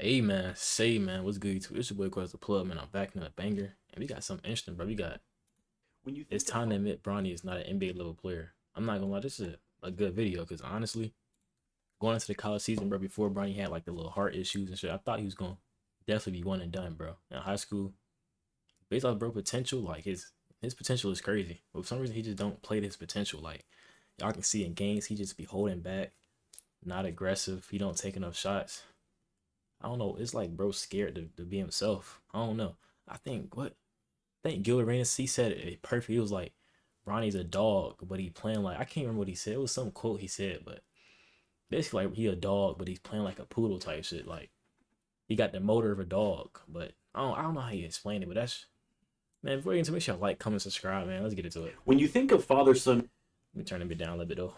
Hey man, say man, what's good? YouTube? It's your boy Quest the Plug, man. I'm back in a banger, and we got something interesting, bro. We got When you it's think of time to admit Bronny is not an NBA level player. I'm not gonna lie, this is a good video because honestly, going into the college season, bro, before Bronny had like the little heart issues and shit, I thought he was gonna definitely be one and done, bro. In high school, based off bro potential, like his potential is crazy, but for some reason he just don't play to his potential. Like y'all can see in games, he just be holding back, not aggressive. He don't take enough shots. I don't know. It's like bro scared to be himself. I don't know. I think what I think Gil Arenas, he said it perfect. He was like, Ronnie's a dog, but he playing like I can't remember what he said. It was some quote he said, but basically like he a dog, but he's playing like a poodle type shit. Like he got the motor of a dog, but I don't know how you explain it, but that's man. Before you get into it, make sure you like, comment, subscribe, man. Let's get into it. when you think of father-son Let me turn it down a little bit though.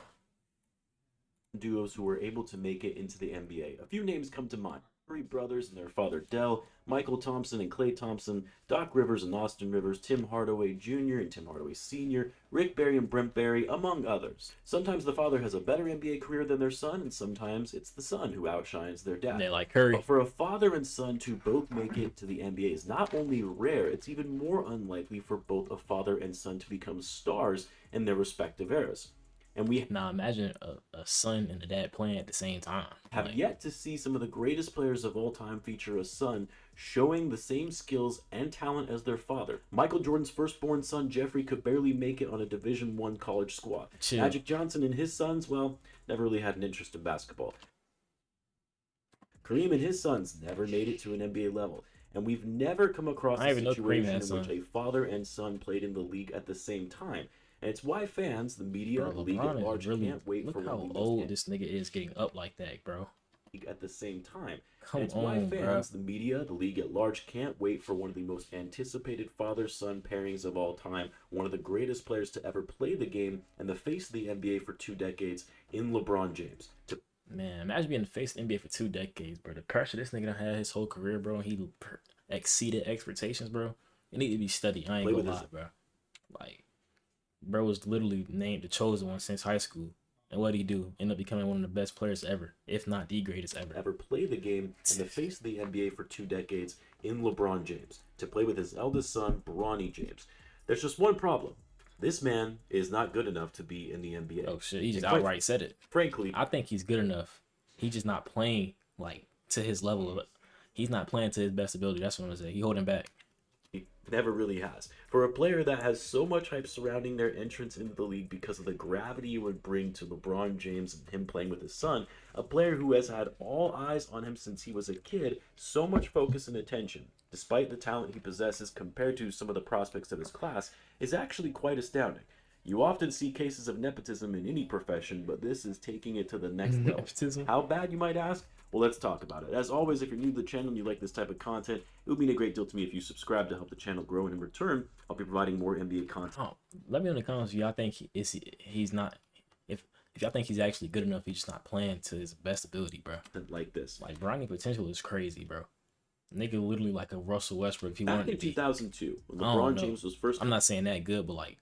duos who were able to make it into the NBA, a few names come to mind. Three brothers and their father Dell, Michael Thompson and Clay Thompson, Doc Rivers and Austin Rivers, Tim Hardaway Jr. and Tim Hardaway Sr., Rick Barry and Brent Barry, among others. Sometimes the father has a better NBA career than their son, and sometimes it's the son who outshines their And dad. then like But Curry, for a father and son to both make it to the NBA is not only rare, it's even more unlikely for both a father and son to become stars in their respective eras. And we now imagine a son and a dad playing at the same time. have Like yet to see some of the greatest players of all time feature a son showing the same skills and talent as their father. Michael Jordan's firstborn son Jeffrey could barely make it on a Division I college squad. chill. Magic Johnson and his sons, well, never really had an interest in basketball. Kareem and his sons never made it to an NBA level. And we've never come across I a didn't even know Kareem situation had in which son. a father and son played in the league at the same time. And it's why fans, the media, Bro, the league at LeBron is large really can't wait for look one of the how most old this nigga is getting up like that, bro. at the same time. And Come it's why on, bro. fans, the media, the league at large can't wait for one of the most anticipated father son pairings of all time, one of the greatest players to ever play the game, and the face of the NBA for 2 decades in LeBron James. Man, imagine being the face of the NBA for 2 decades, bro. The pressure this nigga done had his whole career, bro. He exceeded expectations, bro. It need to be studied. I ain't Play gonna with his lie, bro. Like, bro was literally named the chosen one since high school. And what did he do? End up becoming one of the best players ever, if not the greatest ever. Ever play the game and the face of the NBA for 2 decades in LeBron James to play with his eldest son, Bronny James. There's just one problem. This man is not good enough to be in the NBA. Oh shit, he just And quite outright said it. frankly, I think he's good enough. He just not playing like to his level of it. He's not playing to his best ability. That's what I'm gonna say. He holding back. he never really has. For a player that has so much hype surrounding their entrance into the league because of the gravity it would bring to LeBron James and him playing with his son, a player who has had all eyes on him since he was a kid, so much focus and attention, despite the talent he possesses compared to some of the prospects of his class, is actually quite astounding. You often see cases of nepotism in any profession, but this is taking it to the next level. Nepotism. How bad, you might ask? Well, let's talk about it. As always, if you're new to the channel and you like this type of content, it would mean a great deal to me if you subscribe to help the channel grow, and in return, I'll be providing more NBA content Oh, let me know in the comments if y'all think he's not if y'all think he's actually good enough. He's just not playing to his best ability, bro. like this. Like Bronny potential is crazy, bro. Nigga literally like a Russell Westbrook if he Back wanted in to be. 2002, when I don't LeBron know. James was first I'm not saying that good, but like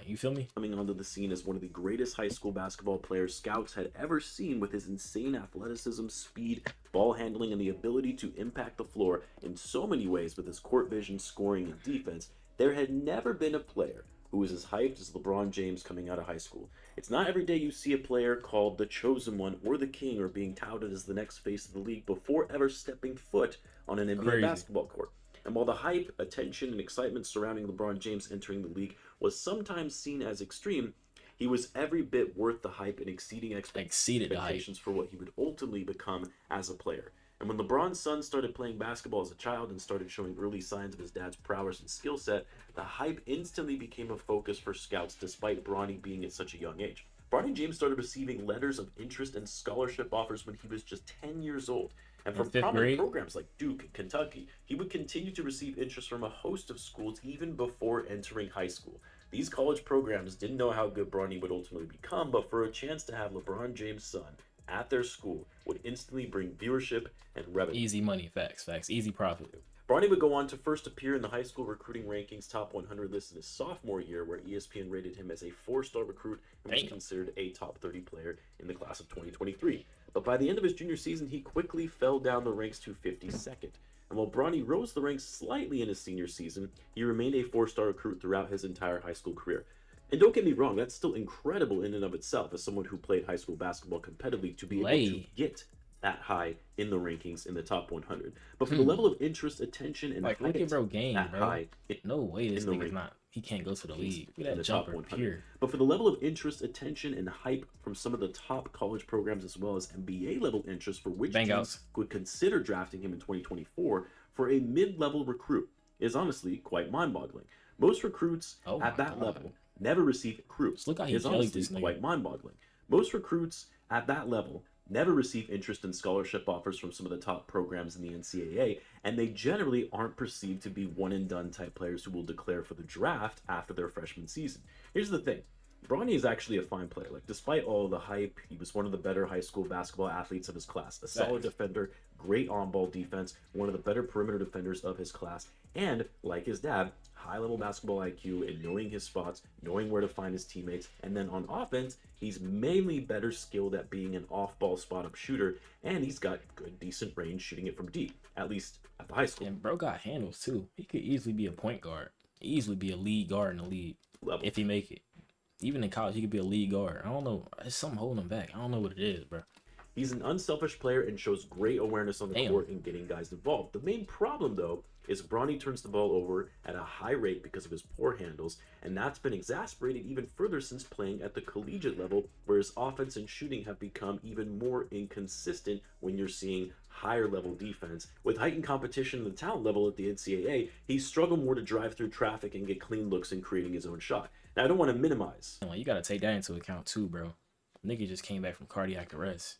you feel me? coming onto the scene as one of the greatest high school basketball players scouts had ever seen, with his insane athleticism, speed, ball handling, and the ability to impact the floor in so many ways with his court vision, scoring, and defense, there had never been a player who was as hyped as LeBron James coming out of high school. It's not every day you see a player called the chosen one or the king or being touted as the next face of the league before ever stepping foot on an NBA Crazy. basketball court. And while the hype, attention, and excitement surrounding LeBron James entering the league was sometimes seen as extreme, he was every bit worth the hype and exceeding Exceeded the hype. expectations for what he would ultimately become as a player. And when LeBron's son started playing basketball as a child and started showing early signs of his dad's prowess and skill set, the hype instantly became a focus for scouts despite Bronny being at such a young age. Bronny James started receiving letters of interest and scholarship offers when he was just 10 years old. And In from fifth prominent grade? programs like Duke and Kentucky, he would continue to receive interest from a host of schools even before entering high school. These college programs didn't know how good Bronny would ultimately become, but for a chance to have LeBron James' son at their school would instantly bring viewership and revenue. Easy money, facts, easy profit. Bronny would go on to first appear in the high school recruiting rankings top 100 list in his sophomore year, where ESPN rated him as a 4-star recruit and was Damn. considered a top 30 player in the class of 2023. but by the end of his junior season, he quickly fell down the ranks to 52nd. And while Bronny rose the ranks slightly in his senior season, he remained a 4-star recruit throughout his entire high school career. And don't get me wrong, that's still incredible in and of itself as someone who played high school basketball competitively to be able to get that high in the rankings in the top 100. But for the level of interest, attention, and like hype bro, game, that bro. high, No way this nigga's not. He can't go to the league. Look at that jumper, pure. But for the level of interest, attention, and hype from some of the top college programs as well as NBA level interest for which teams would consider drafting him in 2024 for a mid-level recruit is honestly quite mind-boggling. Most recruits at that level never receive recruits. Look how he jellied this nigga. Quite mind-boggling. Most recruits at that level never receive interest in scholarship offers from some of the top programs in the NCAA, and they generally aren't perceived to be one-and-done type players who will declare for the draft after their freshman season. Here's the thing. Bronny is actually a fine player. Like, despite all the hype, he was one of the better high school basketball athletes of his class. A solid defender, great on-ball defense, one of the better perimeter defenders of his class, and, like his dad, high-level basketball IQ and knowing his spots, knowing where to find his teammates, and then on offense, he's mainly better skilled at being an off-ball spot-up shooter, and he's got good, decent range shooting it from deep, at least at the high school. And bro got handles too. He could easily be a point guard, easily be a lead guard in the league if he make it. Even in college, he could be a lead guard. I don't know. There's something holding him back. I don't know what it is, bro. He's an unselfish player and shows great awareness on the court and getting guys involved. The main problem, though, is Bronny turns the ball over at a high rate because of his poor handles, and that's been exacerbated even further since playing at the collegiate level, where his offense and shooting have become even more inconsistent when you're seeing higher level defense. With heightened competition in the talent level at the NCAA, he's struggled more to drive through traffic and get clean looks in creating his own shot. Now, I don't want to minimize. You got to take that into account too, bro. Nigga just came back from cardiac arrest.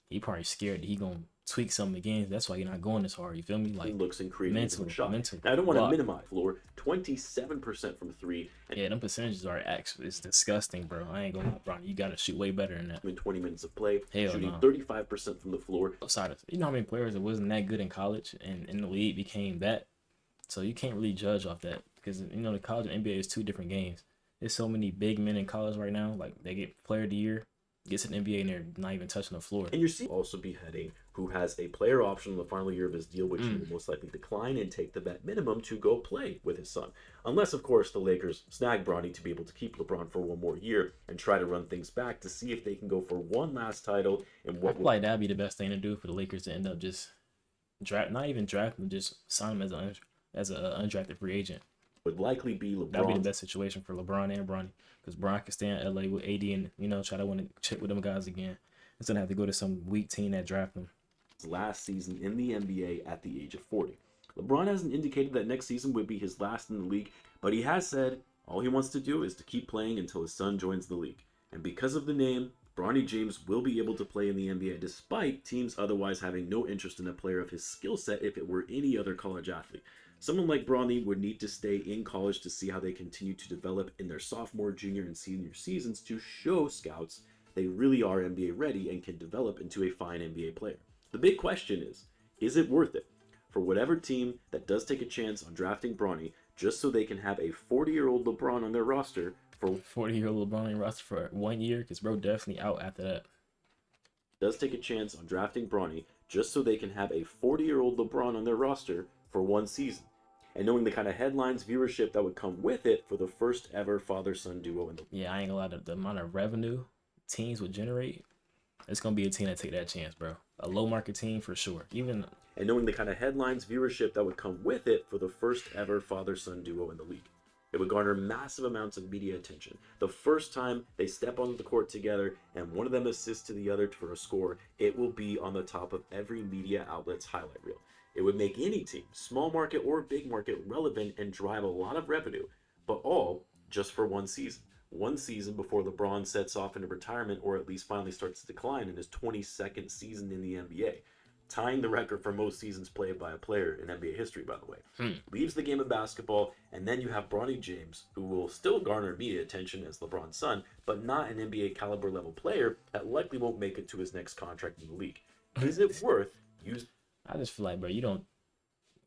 He probably scared that he gonna tweak something again. That's why you're not going this hard. You feel me? Like, looks and creating mental shot. Mental. Now, I don't want to minimize. Floor 27% from three. Yeah, them percentages are actually it's disgusting, bro. I ain't gonna lie, Bronny. You gotta shoot way better than that. In 20 minutes of play, shooting no. 35% from the floor. Outside of, you know how many players that wasn't that good in college and in the league became that. So you can't really judge off that because the college and NBA is two different games. There's so many big men in college right now. Like they get player of the year. Gets an NBA and they're not even touching the floor. And you're seeing also beheading who has a player option in the final year of his deal, which he will most likely decline and take the vet minimum to go play with his son. Unless, of course, the Lakers snag Bronny to be able to keep LeBron for one more year and try to run things back to see if they can go for one last title. And what I feel like that'd be the best thing to do for the Lakers to end up just not even drafting, just sign him as an undrafted free agent. Would likely be LeBron. That'd be the best situation for LeBron and Bronny, because Bron can stay in LA with AD and try to win a chip with them guys again, instead of have to go to some weak team that draft them. Last season in the NBA at the age of 40. LeBron hasn't indicated that next season would be his last in the league, but he has said all he wants to do is to keep playing until his son joins the league. And because of the name, Bronny James will be able to play in the NBA despite teams otherwise having no interest in a player of his skill set if it were any other college athlete. Someone like Bronny would need to stay in college to see how they continue to develop in their sophomore, junior, and senior seasons to show scouts they really are NBA ready and can develop into a fine NBA player. The big question is it worth it for whatever team that does take a chance on drafting Bronny just so they can have a 40-year-old LeBron on their roster for 40-year-old LeBron on their roster for 1 year? Because bro definitely out after that. Does take a chance on drafting Bronny just so they can have a 40-year-old LeBron on their roster for one season. And knowing the kind of headlines, viewership that would come with it for the first ever father-son duo in the I ain't gonna lie, the amount of revenue teams would generate, it's gonna be a team that take that chance, bro. A low market team for sure. And knowing the kind of headlines, viewership that would come with it for the first ever father-son duo in the league. It would garner massive amounts of media attention. The first time they step onto the court together and one of them assists to the other for a score, it will be on the top of every media outlet's highlight reel. It would make any team, small market or big market, relevant and drive a lot of revenue, but all just for one season. One season before LeBron sets off into retirement or at least finally starts to decline in his 22nd season in the NBA. Tying the record for most seasons played by a player in NBA history, by the way. Leaves the game of basketball, and then you have Bronny James, who will still garner media attention as LeBron's son, but not an NBA caliber level player that likely won't make it to his next contract in the league. Is it worth using? I just feel like, bro, you don't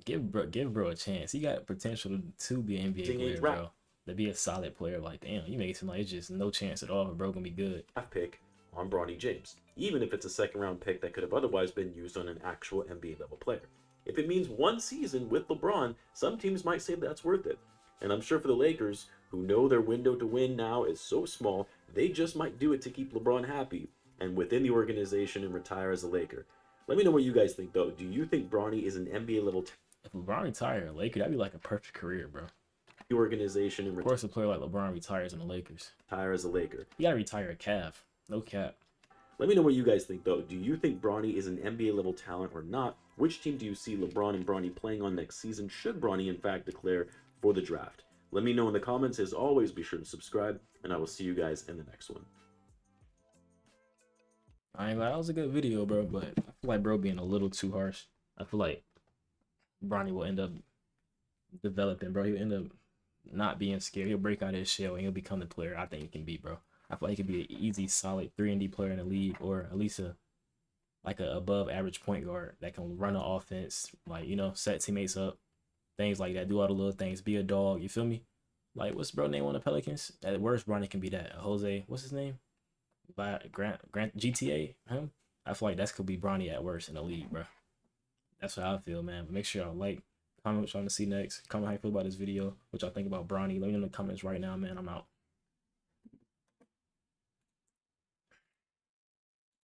give bro a chance. He got potential to be an NBA player, bro. To be a solid player. Like, damn, you make it seem like it's just no chance at all. Bro, gonna be good. Draft pick on Bronny James, even if it's a second round pick that could have otherwise been used on an actual NBA level player. If it means one season with LeBron, some teams might say that's worth it. And I'm sure for the Lakers, who know their window to win now is so small, they just might do it to keep LeBron happy and within the organization and retire as a Laker. Let me know what you guys think, though. Do you think Bronny is an NBA level If LeBron retired a Laker, that'd be like a perfect career, bro. organization and Of course, a player like LeBron retires in the Lakers. retire as a Laker? You gotta retire a Cav. No cap. Let me know what you guys think, though. Do you think Bronny is an NBA level talent or not? Which team do you see LeBron and Bronny playing on next season? Should Bronny, in fact, declare for the draft? Let me know in the comments. As always, be sure to subscribe, and I will see you guys in the next one. I ain't gonna, that was a good video, bro, but I feel like bro being a little too harsh. I feel like Bronny will end up developing, bro. He'll end up not being scared. He'll break out of his shell and he'll become the player I think he can be, bro. I feel like he could be an easy, solid 3-and-D player in the league, or at least a above average point guard that can run an offense, like, you know, set teammates up, things like that, do all the little things, be a dog, you feel me? Like, what's bro name on the Pelicans? At worst, Bronny can be that. Jose, what's his name? By Grant GTA, him. I feel like that could be Bronny at worst in the league, bro. That's what I feel, man. But make sure y'all like, comment what y'all want to see next. Comment how you feel about this video, what y'all think about Bronny. Let me know in the comments right now, man. I'm out.